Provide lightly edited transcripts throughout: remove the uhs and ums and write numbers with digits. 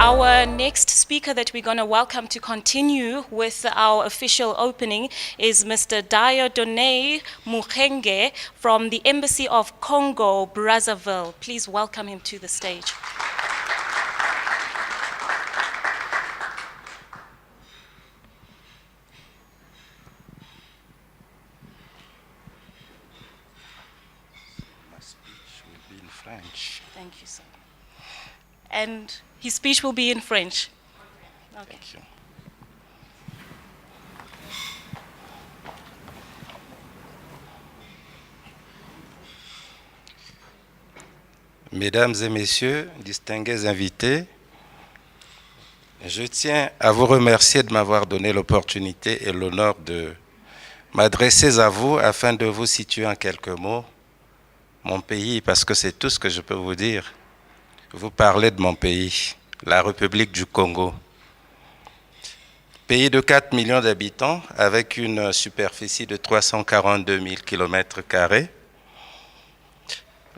Our next speaker that we're going to welcome to continue with our official opening is Mr. Dieudonné Mukhenge from the Embassy of Congo, Brazzaville. Please welcome him to the stage. My speech will be in French. Thank you, sir. And his speech will be in French. Okay. Thank you. Mesdames et messieurs, distingués invités, je tiens à vous remercier de m'avoir donné l'opportunité et l'honneur de m'adresser à vous afin de vous situer en quelques mots mon pays, parce que c'est tout ce que je peux vous dire. Vous parlez de mon pays, la République du Congo. Pays de 4 millions d'habitants avec une superficie de 342 000 km².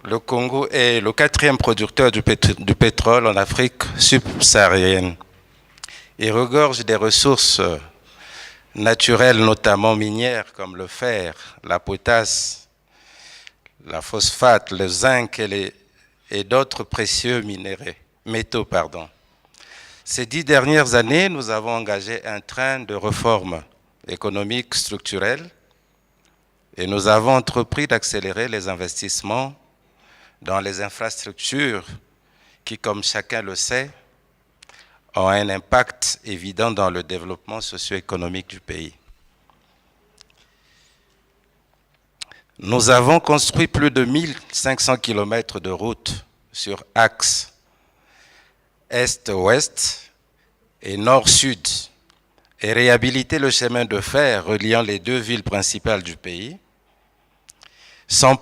Le Congo est le 4e producteur du pétrole en Afrique subsaharienne. Il regorge des ressources naturelles, notamment minières, comme le fer, la potasse, la phosphate, le zinc et d'autres précieux métaux. Ces 10 dernières années, nous avons engagé un train de réformes économiques structurelles et nous avons entrepris d'accélérer les investissements dans les infrastructures qui, comme chacun le sait, ont un impact évident dans le développement socio-économique du pays. Nous avons construit plus de 1500 km de routes sur axe Est-Ouest et Nord-Sud et réhabilité le chemin de fer reliant les 2 villes principales du pays. Son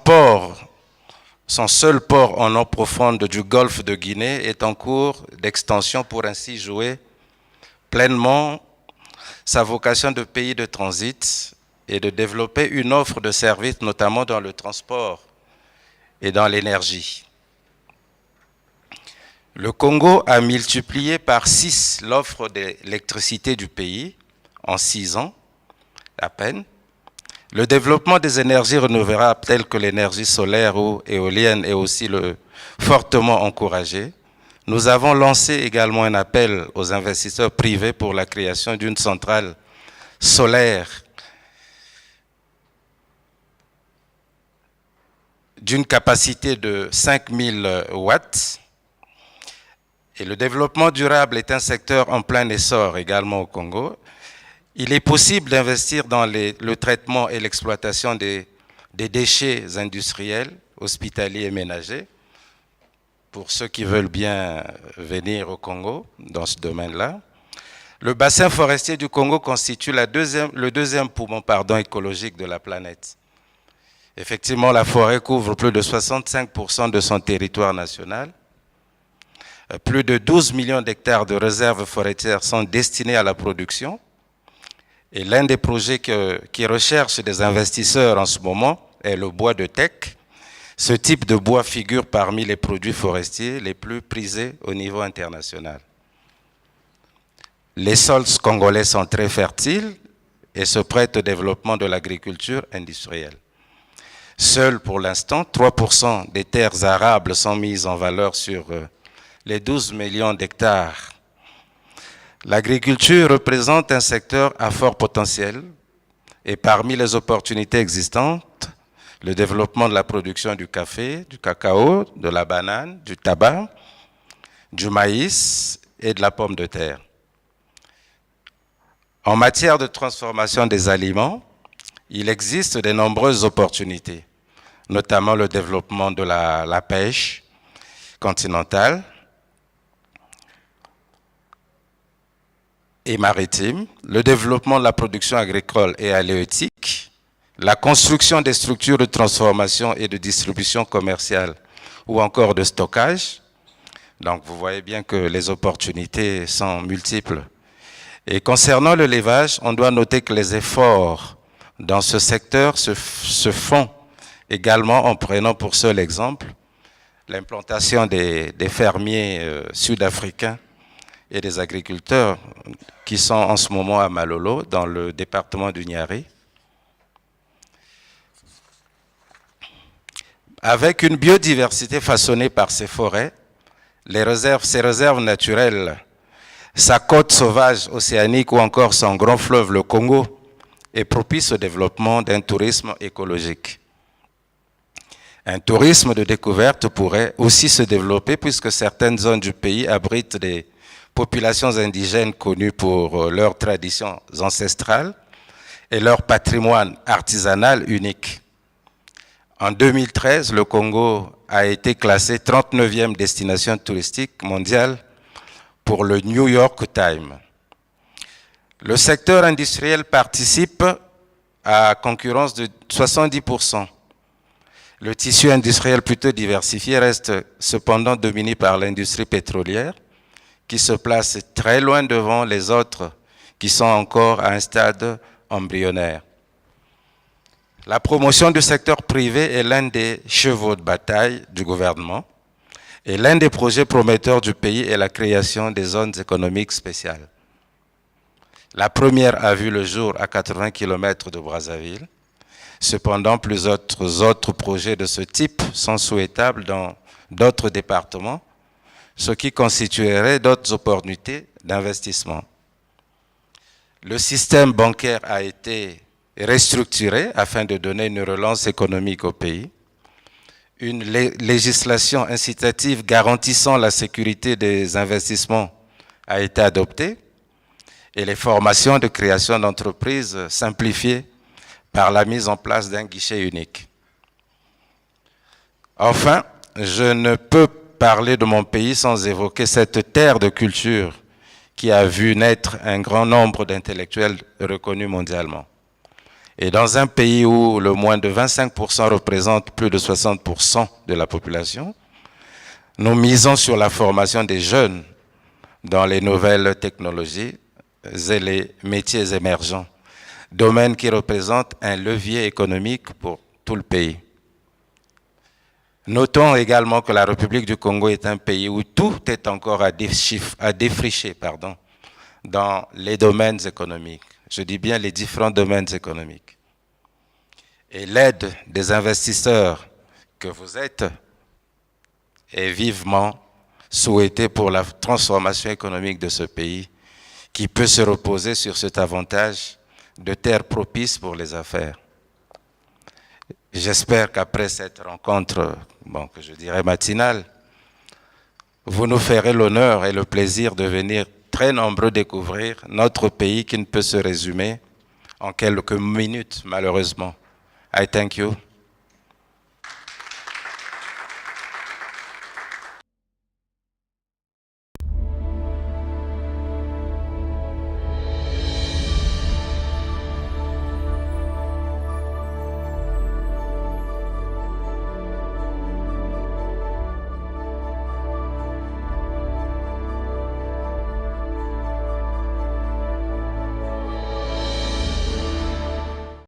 seul port en eau profonde du golfe de Guinée est en cours d'extension pour ainsi jouer pleinement sa vocation de pays de transit et de développer une offre de services, notamment dans le transport et dans l'énergie. Le Congo a multiplié par 6 l'offre d'électricité du pays en 6 ans, à peine. Le développement des énergies renouvelables telles que l'énergie solaire ou éolienne est aussi fortement encouragé. Nous avons lancé également un appel aux investisseurs privés pour la création d'une centrale solaire d'une capacité de 5000 watts. Et le développement durable est un secteur en plein essor également au Congo. Il est possible d'investir dans le traitement et l'exploitation des déchets industriels, hospitaliers et ménagers, pour ceux qui veulent bien venir au Congo dans ce domaine-là. Le bassin forestier du Congo constitue le deuxième poumon écologique de la planète. Effectivement, la forêt couvre plus de 65% de son territoire national. Plus de 12 millions d'hectares de réserves forestières sont destinés à la production. Et l'un des projets qui recherche des investisseurs en ce moment est le bois de teck. Ce type de bois figure parmi les produits forestiers les plus prisés au niveau international. Les sols congolais sont très fertiles et se prêtent au développement de l'agriculture industrielle. Seuls pour l'instant, 3% des terres arables sont mises en valeur sur les 12 millions d'hectares. L'agriculture représente un secteur à fort potentiel et parmi les opportunités existantes, le développement de la production du café, du cacao, de la banane, du tabac, du maïs et de la pomme de terre. En matière de transformation des aliments, il existe de nombreuses opportunités, notamment le développement de la pêche continentale et maritime, le développement de la production agricole et halieutique, la construction des structures de transformation et de distribution commerciale ou encore de stockage. Donc vous voyez bien que les opportunités sont multiples. Et concernant le levage, on doit noter que les efforts dans ce secteur se font également en prenant pour seul exemple l'implantation des fermiers sud-africains et des agriculteurs qui sont en ce moment à Malolo, dans le département du Niari. Avec une biodiversité façonnée par ces forêts, ces réserves naturelles, sa côte sauvage océanique ou encore son grand fleuve, le Congo, est propice au développement d'un tourisme écologique. Un tourisme de découverte pourrait aussi se développer puisque certaines zones du pays abritent des populations indigènes connues pour leurs traditions ancestrales et leur patrimoine artisanal unique. En 2013, le Congo a été classé 39e destination touristique mondiale pour le New York Times. Le secteur industriel participe à concurrence de 70%. Le tissu industriel plutôt diversifié reste cependant dominé par l'industrie pétrolière qui se place très loin devant les autres qui sont encore à un stade embryonnaire. La promotion du secteur privé est l'un des chevaux de bataille du gouvernement et l'un des projets prometteurs du pays est la création des zones économiques spéciales. La première a vu le jour à 80 km de Brazzaville. Cependant, plusieurs autres projets de ce type sont souhaitables dans d'autres départements, ce qui constituerait d'autres opportunités d'investissement. Le système bancaire a été restructuré afin de donner une relance économique au pays. Une législation incitative garantissant la sécurité des investissements a été adoptée et les formations de création d'entreprises simplifiées par la mise en place d'un guichet unique. Enfin, je ne peux parler de mon pays sans évoquer cette terre de culture qui a vu naître un grand nombre d'intellectuels reconnus mondialement. Et dans un pays où le moins de 25% représente plus de 60% de la population, nous misons sur la formation des jeunes dans les nouvelles technologies et les métiers émergents, domaine qui représente un levier économique pour tout le pays. Notons également que la République du Congo est un pays où tout est encore à défricher dans les domaines économiques. Je dis bien les différents domaines économiques. Et l'aide des investisseurs que vous êtes est vivement souhaitée pour la transformation économique de ce pays qui peut se reposer sur cet avantage de terre propice pour les affaires. J'espère qu'après cette rencontre, que je dirais matinale, vous nous ferez l'honneur et le plaisir de venir très nombreux découvrir notre pays qui ne peut se résumer en quelques minutes, malheureusement. I thank you.